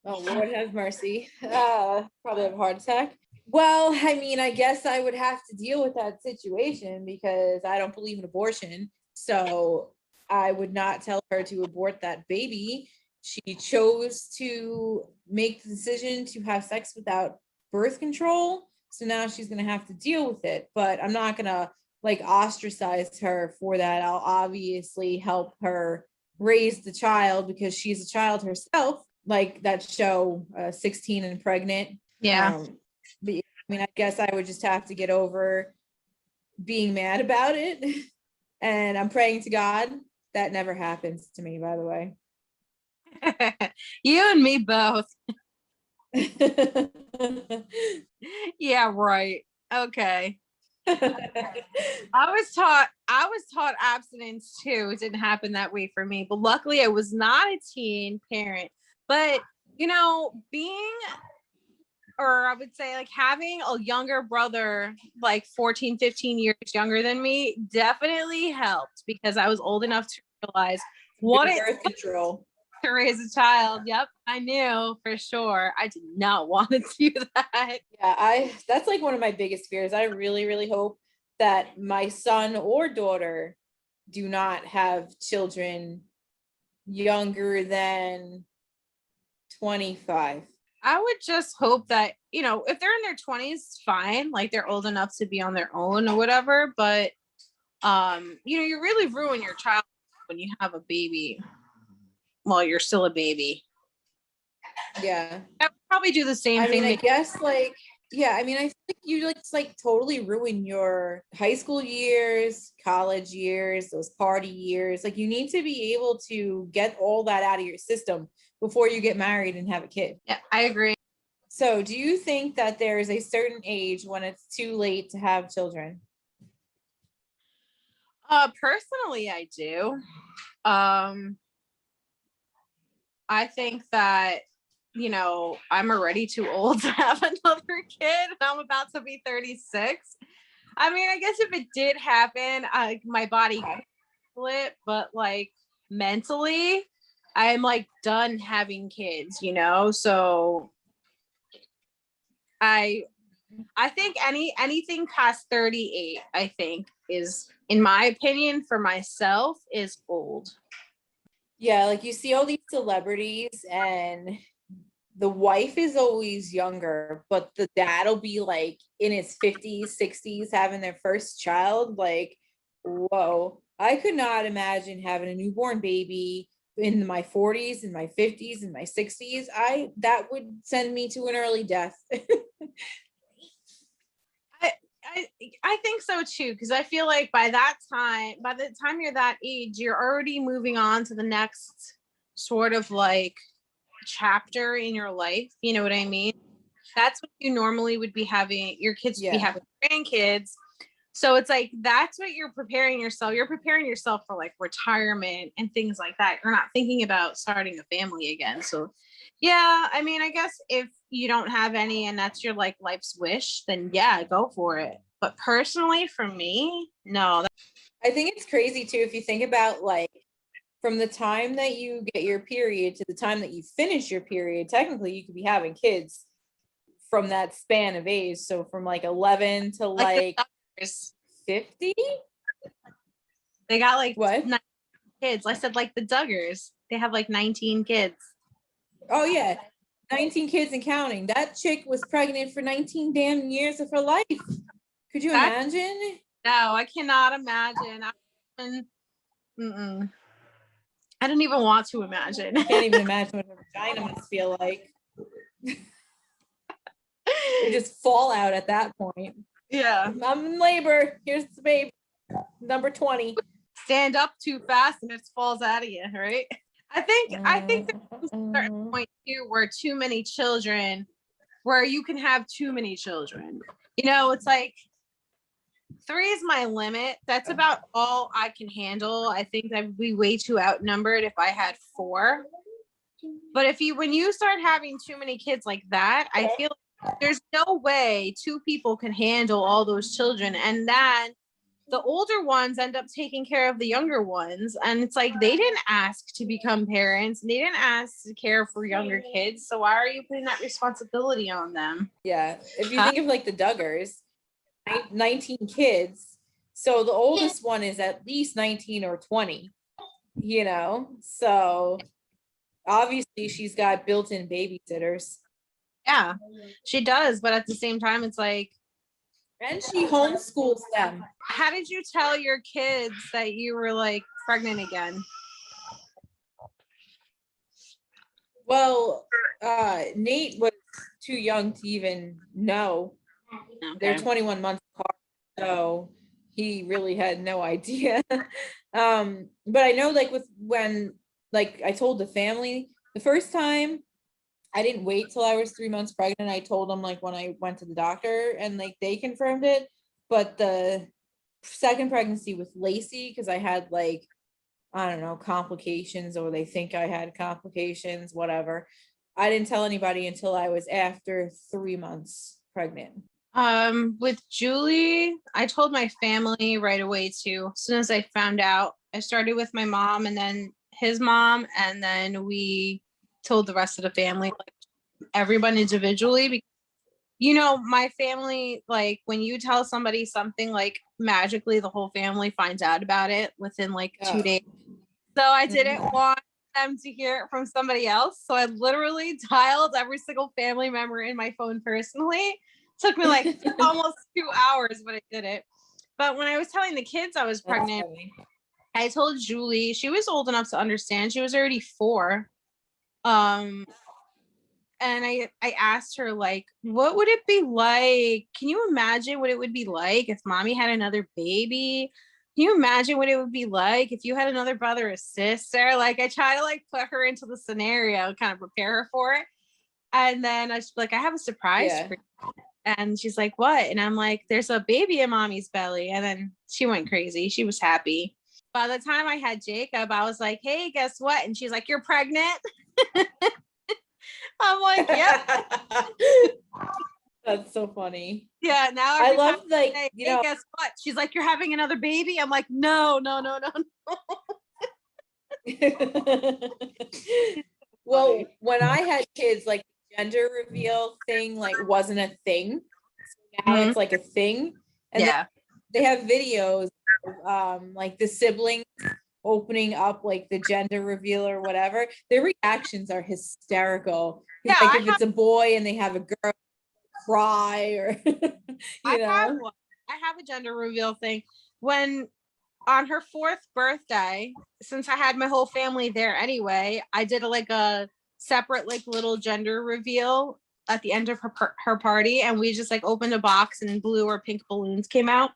[SPEAKER 2] Oh, Lord have mercy. Probably have a heart attack. Well, I mean, I guess I would have to deal with that situation because I don't believe in abortion. So I would not tell her to abort that baby. She chose to make the decision to have sex without birth control. So now she's going to have to deal with it. But I'm not going to like ostracize her for that. I'll obviously help her raise the child because she's a child herself, like that show 16 and Pregnant.
[SPEAKER 1] Yeah.
[SPEAKER 2] But I mean, I guess I would just have to get over being mad about it. And I'm praying to God that never happens to me, by the way.
[SPEAKER 1] You and me both. Yeah, right. Okay. I was taught abstinence too. It didn't happen that way for me, but luckily I was not a teen parent. But being, or I would say like having a younger brother, like 14, 15 years younger than me, definitely helped because I was old enough to realize what
[SPEAKER 2] birth control
[SPEAKER 1] to raise a child. Yep, I knew for sure. I did not want to do that.
[SPEAKER 2] Yeah, that's like one of my biggest fears. I really, really hope that my son or daughter do not have children younger than 25.
[SPEAKER 1] I would just hope that, if they're in their 20s, fine, like they're old enough to be on their own or whatever. But you really ruin your child when you have a baby while you're still a baby.
[SPEAKER 2] Yeah.
[SPEAKER 1] I would probably do the same thing.
[SPEAKER 2] I mean, I guess like, yeah, I mean, I think you like totally ruin your high school years, college years, those party years. Like you need to be able to get all that out of your system before you get married and have a kid.
[SPEAKER 1] Yeah, I agree.
[SPEAKER 2] So do you think that there is a certain age when it's too late to have children?
[SPEAKER 1] Personally, I do. I think that, I'm already too old to have another kid, and I'm about to be 36. I mean, I guess if it did happen, my body could handle it, but like mentally, I'm like done having kids, So I think anything past 38, I think is, in my opinion, for myself, is old.
[SPEAKER 2] Yeah, like you see all these celebrities and the wife is always younger, but the dad will be like in his 50s, 60s, having their first child. Like, whoa, I could not imagine having a newborn baby in my 40s, in my 50s, in my 60s. That would send me to an early death.
[SPEAKER 1] I think so too, because I feel like by the time you're that age, you're already moving on to the next sort of like chapter in your life. You know what I mean? That's what you normally would be having. Your kids would be
[SPEAKER 2] Yeah.
[SPEAKER 1] having grandkids. So it's like that's what you're preparing yourself. You're preparing yourself for like retirement and things like that. You're not thinking about starting a family again. So yeah, I mean, I guess if you don't have any and that's your like life's wish, then yeah, go for it. But personally, for me, no.
[SPEAKER 2] I think it's crazy too if you think about like from the time that you get your period to the time that you finish your period, technically you could be having kids from that span of age. So from like 11 to like
[SPEAKER 1] the Duggars,
[SPEAKER 2] 50?
[SPEAKER 1] they got like
[SPEAKER 2] What?
[SPEAKER 1] 9 kids. I said like the Duggars. They have like 19 kids.
[SPEAKER 2] Oh yeah, 19 kids and counting. That chick was pregnant for 19 damn years of her life. Could you imagine?
[SPEAKER 1] No, I cannot imagine. Mm-mm. I don't even want to imagine.
[SPEAKER 2] I can't even imagine what her vagina must feel like. It just fall out at that point.
[SPEAKER 1] Yeah.
[SPEAKER 2] I'm in labor. Here's the baby. Number 20.
[SPEAKER 1] Stand up too fast and it falls out of you, right? I think there's a certain point too where too many children, where you can have too many children. You know, it's like 3 is my limit. That's about all I can handle. I think I'd be way too outnumbered if I had 4. But when you start having too many kids like that, I feel like there's no way 2 people can handle all those children. And then the older ones end up taking care of the younger ones. And it's like they didn't ask to become parents. They didn't ask to care for younger kids. So why are you putting that responsibility on them?
[SPEAKER 2] Yeah. If you think of like the Duggars, 19 kids. So the oldest one is at least 19 or 20, you know? So obviously she's got built-in babysitters.
[SPEAKER 1] Yeah, she does. But at the same time, it's like,
[SPEAKER 2] and she homeschools them.
[SPEAKER 1] How did you tell your kids that you were like pregnant again?
[SPEAKER 2] Well, Nate was too young to even know. Okay. They're 21 months apart, so he really had no idea. But I know like when I told the family the first time, I didn't wait till I was 3 months pregnant. I told them like when I went to the doctor and like they confirmed it. But the second pregnancy with Lacey, because I had like, I don't know, complications, or they think I had complications, whatever. I didn't tell anybody until I was after 3 months pregnant.
[SPEAKER 1] With Julie, I told my family right away too. As soon as I found out, I started with my mom and then his mom, and then we told the rest of the family, like everyone individually, because you know, my family, like when you tell somebody something, like magically the whole family finds out about it within like 2 days. So I didn't want them to hear it from somebody else. So I literally dialed every single family member in my phone personally. Took me like almost 2 hours, but I did it. But when I was telling the kids I was pregnant, I told Julie, she was old enough to understand. She was already 4. And I asked her, like, what would it be like? Can you imagine what it would be like if mommy had another baby? Can you imagine what it would be like if you had another brother or sister? Like, I try to like put her into the scenario, kind of prepare her for it. And then I was like, I have a surprise for you. And she's like, what? And I'm like, there's a baby in mommy's belly. And then she went crazy. She was happy. By the time I had Jacob, I was like, hey, guess what? And she's like, you're pregnant? I'm like, yeah.
[SPEAKER 2] That's so funny.
[SPEAKER 1] Yeah, now
[SPEAKER 2] I love like,
[SPEAKER 1] say,
[SPEAKER 2] you
[SPEAKER 1] hey,
[SPEAKER 2] know,
[SPEAKER 1] guess what? She's like, you're having another baby? I'm like, no.
[SPEAKER 2] Well, when I had kids, like gender reveal thing like wasn't a thing. So now it's like a thing. And
[SPEAKER 1] yeah,
[SPEAKER 2] they have videos of like the siblings opening up like the gender reveal or whatever. Their reactions are hysterical.
[SPEAKER 1] Yeah,
[SPEAKER 2] like if it's a boy and they have a girl cry, or
[SPEAKER 1] I have a gender reveal thing. When on her 4th birthday, since I had my whole family there anyway, I did like a separate like little gender reveal at the end of her party, and we just like opened a box and blue or pink balloons came out.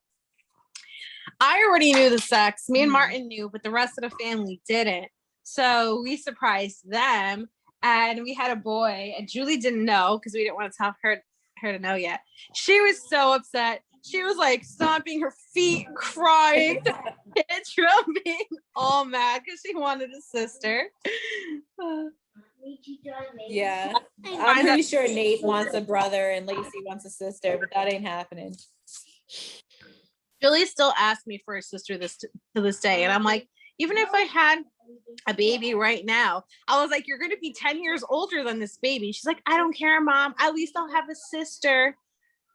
[SPEAKER 1] I already knew the sex. Me and Martin knew, but the rest of the family didn't. So we surprised them, and we had a boy, and Julie didn't know because we didn't want to tell her to know yet. She was so upset. She was like stomping her feet, crying, being all mad because she wanted a sister.
[SPEAKER 2] Yeah, I'm pretty sure Nate wants a brother and Lacey wants a sister, but that ain't happening.
[SPEAKER 1] Julie still asks me for a sister to this day, and I'm like, even if I had a baby right now, I was like, you're going to be 10 years older than this baby. She's like, I don't care, Mom. At least I'll have a sister.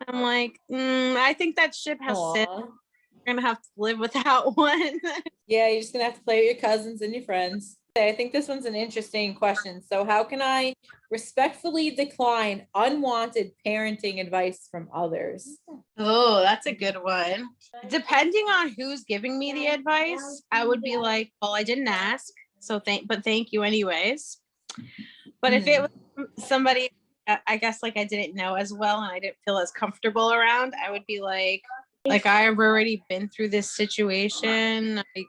[SPEAKER 1] I'm like, I think that ship has sailed. We're going to have to live without one.
[SPEAKER 2] Yeah, you're just going to have to play with your cousins and your friends. I think this one's an interesting question. So how can I respectfully decline unwanted parenting advice from others?
[SPEAKER 1] Oh, that's a good one. Depending on who's giving me the advice, I would be like, well, I didn't ask, so thank you anyways. But if it was somebody, I guess like I didn't know as well and I didn't feel as comfortable around, I would be like I've already been through this situation. I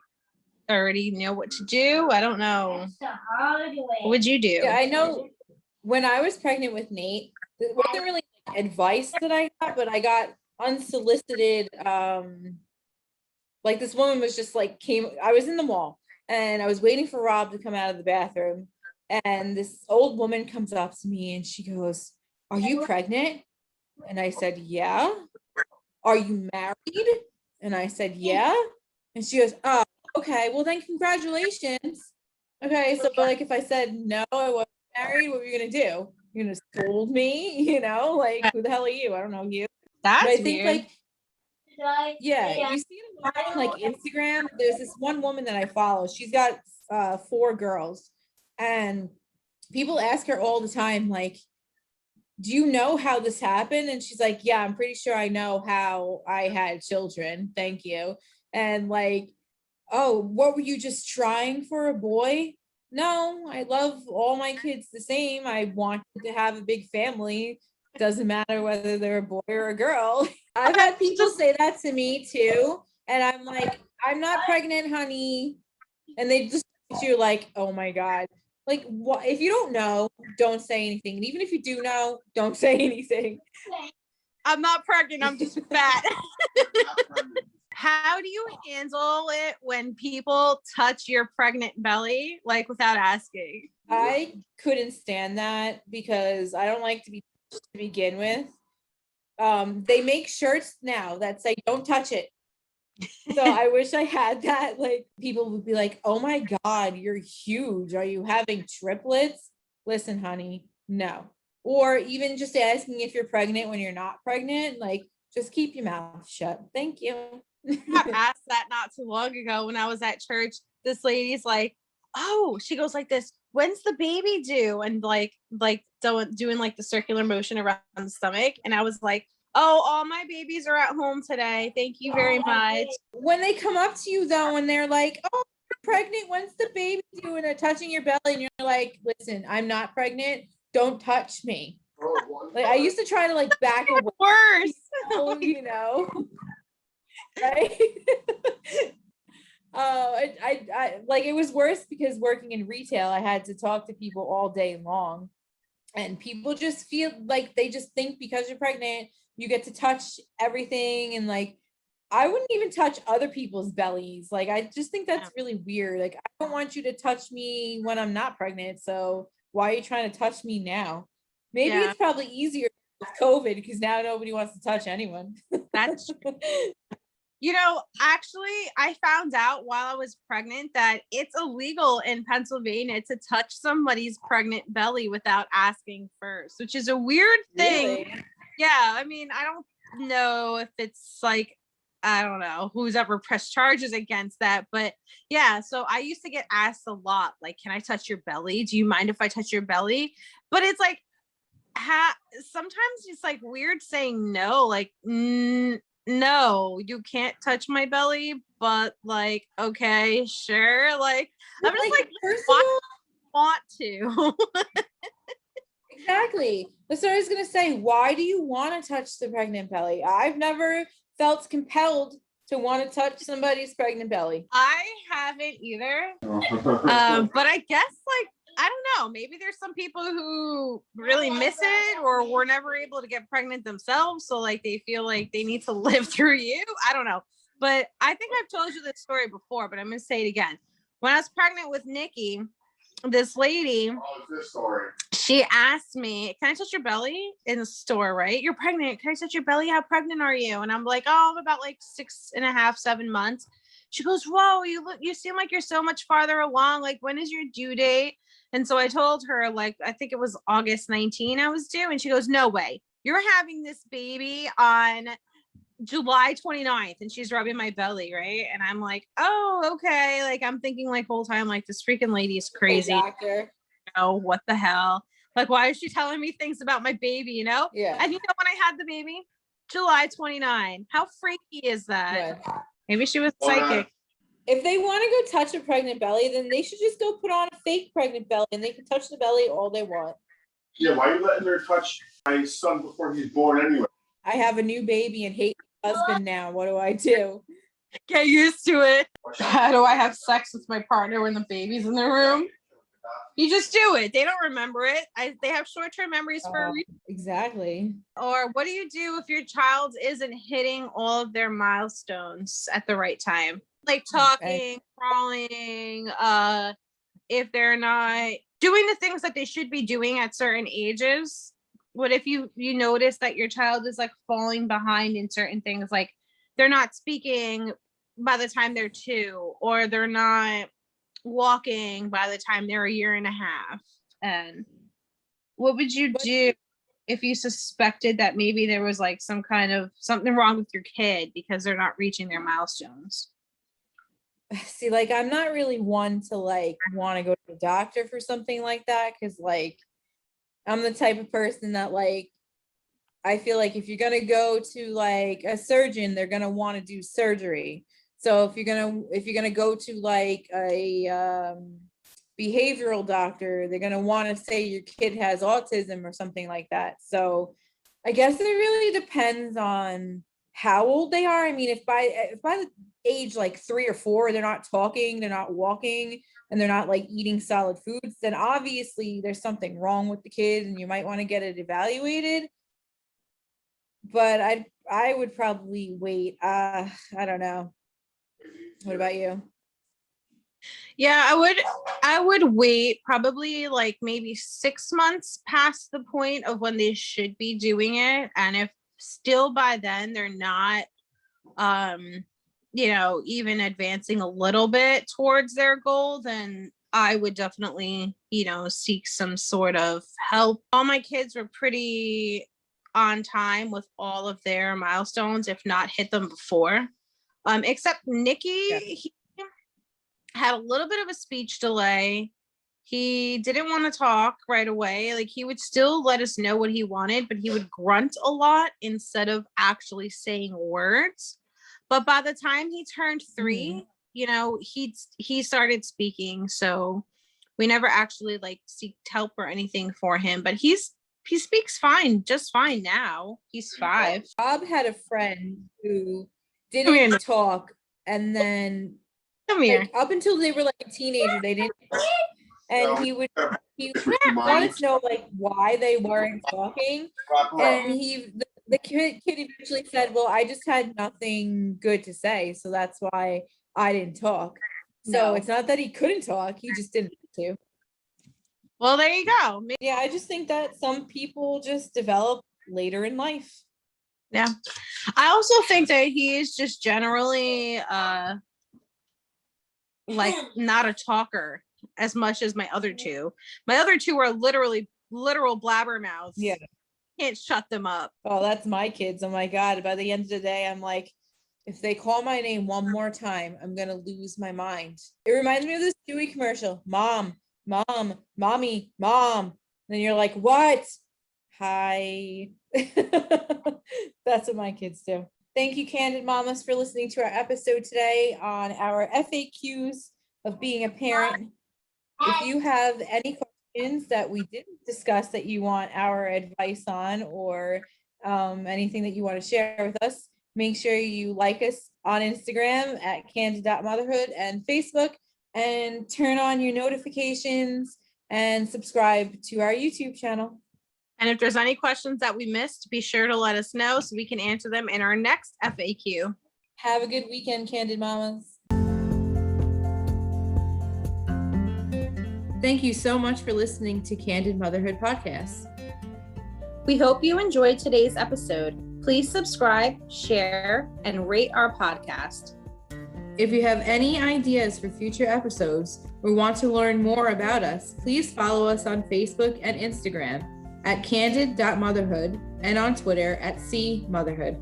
[SPEAKER 1] already know what to do. I don't know. What would you do?
[SPEAKER 2] Yeah, I know when I was pregnant with Nate, it wasn't really advice that I got, but I got unsolicited. Like this woman was just like I was in the mall and I was waiting for Rob to come out of the bathroom, and this old woman comes up to me and she goes, "Are you pregnant?" And I said, "Yeah." "Are you married?" And I said, "Yeah." And she goes, "Oh, okay, well then congratulations." Okay, so like if I said no, I wasn't married, what were you gonna do? You're gonna scold me, like who the hell are you? I don't know you.
[SPEAKER 1] That's
[SPEAKER 2] but I think
[SPEAKER 1] weird.
[SPEAKER 2] Yeah, you see it a lot on like Instagram. There's this one woman that I follow. She's got 4 girls, and people ask her all the time, like, do you know how this happened? And she's like, yeah, I'm pretty sure I know how I had children. Thank you. And like, oh, what were you just trying for a boy? No, I love all my kids the same. I wanted to have a big family. Doesn't matter whether they're a boy or a girl. I've had people say that to me too. And I'm like, I'm not pregnant, honey. And they just, you're like, oh my God. Like, what if you don't know, don't say anything. And even if you do know, don't say anything.
[SPEAKER 1] I'm not pregnant, I'm just fat. How do you handle it when people touch your pregnant belly, like without asking?
[SPEAKER 2] I couldn't stand that because I don't like to be touched to begin with. They make shirts now that say don't touch it. So I wish I had that. Like people would be like, oh my God, you're huge. Are you having triplets? Listen, honey, no. Or even just asking if you're pregnant when you're not pregnant, like just keep your mouth shut. Thank you.
[SPEAKER 1] I asked that not too long ago when I was at church. This lady's like, oh, she goes like this, when's the baby due? And like doing like the circular motion around the stomach. And I was like, oh, all my babies are at home today. Thank you very much.
[SPEAKER 2] When they come up to you though, and they're like, oh, you're pregnant, when's the baby due? And they're touching your belly and you're like, listen, I'm not pregnant. Don't touch me. Like I used to try to like back away.
[SPEAKER 1] Worse.
[SPEAKER 2] You know. Right. I like it was worse because working in retail, I had to talk to people all day long, and people just feel like they just think because you're pregnant, you get to touch everything. And like, I wouldn't even touch other people's bellies. Like, I just think that's really weird. Like, I don't want you to touch me when I'm not pregnant. So why are you trying to touch me now? Maybe it's probably easier with COVID because now nobody wants to touch anyone.
[SPEAKER 1] That's you know, actually, I found out while I was pregnant that it's illegal in Pennsylvania to touch somebody's pregnant belly without asking first, which is a weird thing.
[SPEAKER 2] Really?
[SPEAKER 1] Yeah, I mean, I don't know if it's like, I don't know who's ever pressed charges against that, but yeah, so I used to get asked a lot, like, can I touch your belly? Do you mind if I touch your belly? But it's like, sometimes it's like weird saying no, like, no, you can't touch my belly, but like, okay, sure. Like, I'm just like,
[SPEAKER 2] first of all,
[SPEAKER 1] want to.
[SPEAKER 2] Exactly. That's what I was gonna say. Why do you want to touch the pregnant belly? I've never felt compelled to want to touch somebody's pregnant belly.
[SPEAKER 1] I haven't either. But I guess like I don't know, maybe there's some people who really miss it or were never able to get pregnant themselves, so like they feel like they need to live through you. I don't know. But I think I've told you this story before, but I'm going to say it again. When I was pregnant with Nikki, this lady, she asked me, "Can I touch your belly?" in the store, right? "You're pregnant. Can I touch your belly? How pregnant are you?" And I'm like, "Oh, I'm about like 6.5, 7 months." She goes, "Whoa, you seem like you're so much farther along. Like, when is your due date?" And so I told her, like, I think it was August 19 I was due. And she goes, "No way. You're having this baby on July 29th." And she's rubbing my belly, right? And I'm like, "Oh, okay." Like, I'm thinking like whole time, like, this freaking lady is crazy.
[SPEAKER 2] Hey, doctor.
[SPEAKER 1] What the hell? Like, why is she telling me things about my baby,
[SPEAKER 2] Yeah.
[SPEAKER 1] And when I had the baby? July 29. How freaky is that?
[SPEAKER 2] Good.
[SPEAKER 1] Maybe she was psychic.
[SPEAKER 2] If they want to go touch a pregnant belly, then they should just go put on a fake pregnant belly and they can touch the belly all they want.
[SPEAKER 3] Yeah, why are you letting her touch my son before he's born anyway?
[SPEAKER 2] I have a new baby and hate my husband now. What do I do?
[SPEAKER 1] Get used to it. How do I have sex with my partner when the baby's in the room? You just do it. They don't remember it. They have short-term memories for a reason.
[SPEAKER 2] Exactly.
[SPEAKER 1] Or what do you do if your child isn't hitting all of their milestones at the right time? Like talking, crawling, if they're not doing the things that they should be doing at certain ages. What if you notice that your child is like falling behind in certain things, like they're not speaking by the time they're 2, or they're not walking by the time they're a year and a half? And what would you do if you suspected that maybe there was like some kind of something wrong with your kid because they're not reaching their milestones?
[SPEAKER 2] See, like, I'm not really one to like want to go to the doctor for something like that, because like I'm the type of person that like I feel like if you're gonna go to like a surgeon, they're gonna want to do surgery. So if you're gonna go to like a behavioral doctor, they're gonna want to say your kid has autism or something like that. So I guess it really depends on how old they are. I mean, if by the age like 3 or 4, they're not talking, they're not walking, and they're not like eating solid foods, then obviously there's something wrong with the kid and you might want to get it evaluated. But I would probably wait. I don't know. What about you?
[SPEAKER 1] Yeah, I would wait probably like maybe 6 months past the point of when they should be doing it. And if still by then they're not even advancing a little bit towards their goal, then I would definitely, seek some sort of help. All my kids were pretty on time with all of their milestones, if not hit them before. Except Nikki,
[SPEAKER 2] Yeah.
[SPEAKER 1] he had a little bit of a speech delay. He didn't want to talk right away. Like, he would still let us know what he wanted, but he would grunt a lot instead of actually saying words. But by the time he turned 3, he started speaking. So we never actually like seeked help or anything for him, but he speaks fine, just fine now. He's 5.
[SPEAKER 2] Bob had a friend who didn't talk, and then
[SPEAKER 1] Come here.
[SPEAKER 2] like, up until they were like a teenager, they didn't talk. And he wanted to know like why they weren't talking. And the kid eventually said, "Well, I just had nothing good to say, so that's why I didn't talk." So it's not that he couldn't talk, he just didn't want to.
[SPEAKER 1] Well, there you go.
[SPEAKER 2] Yeah, I just think that some people just develop later in life.
[SPEAKER 1] Yeah. I also think that he is just generally like not a talker as much as my other 2. My other 2 are literal blabbermouths.
[SPEAKER 2] Yeah.
[SPEAKER 1] Can't shut them up.
[SPEAKER 2] Oh, that's my kids. Oh my God. By the end of the day, I'm like, if they call my name one more time, I'm going to lose my mind. It reminds me of this Chewy commercial. Mom, mom, mommy, mom. And then you're like, what? Hi. That's what my kids do. Thank you, Candid Mamas, for listening to our episode today on our FAQs of being a parent. If you have any questions questions that we didn't discuss that you want our advice on, or anything that you want to share with us, make sure you like us on Instagram at candid.motherhood and Facebook, and turn on your notifications and subscribe to our YouTube channel.
[SPEAKER 1] And if there's any questions that we missed, be sure to let us know so we can answer them in our next FAQ.
[SPEAKER 2] Have a good weekend, Candid Mamas. Thank you so much for listening to Candid Motherhood Podcast.
[SPEAKER 1] We hope you enjoyed today's episode. Please subscribe, share, and rate our podcast.
[SPEAKER 2] If you have any ideas for future episodes or want to learn more about us, please follow us on Facebook and Instagram at candid.motherhood and on Twitter at cmotherhood.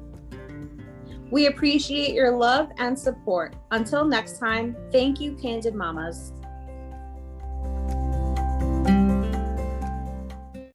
[SPEAKER 1] We appreciate your love and support. Until next time, thank you, Candid Mamas.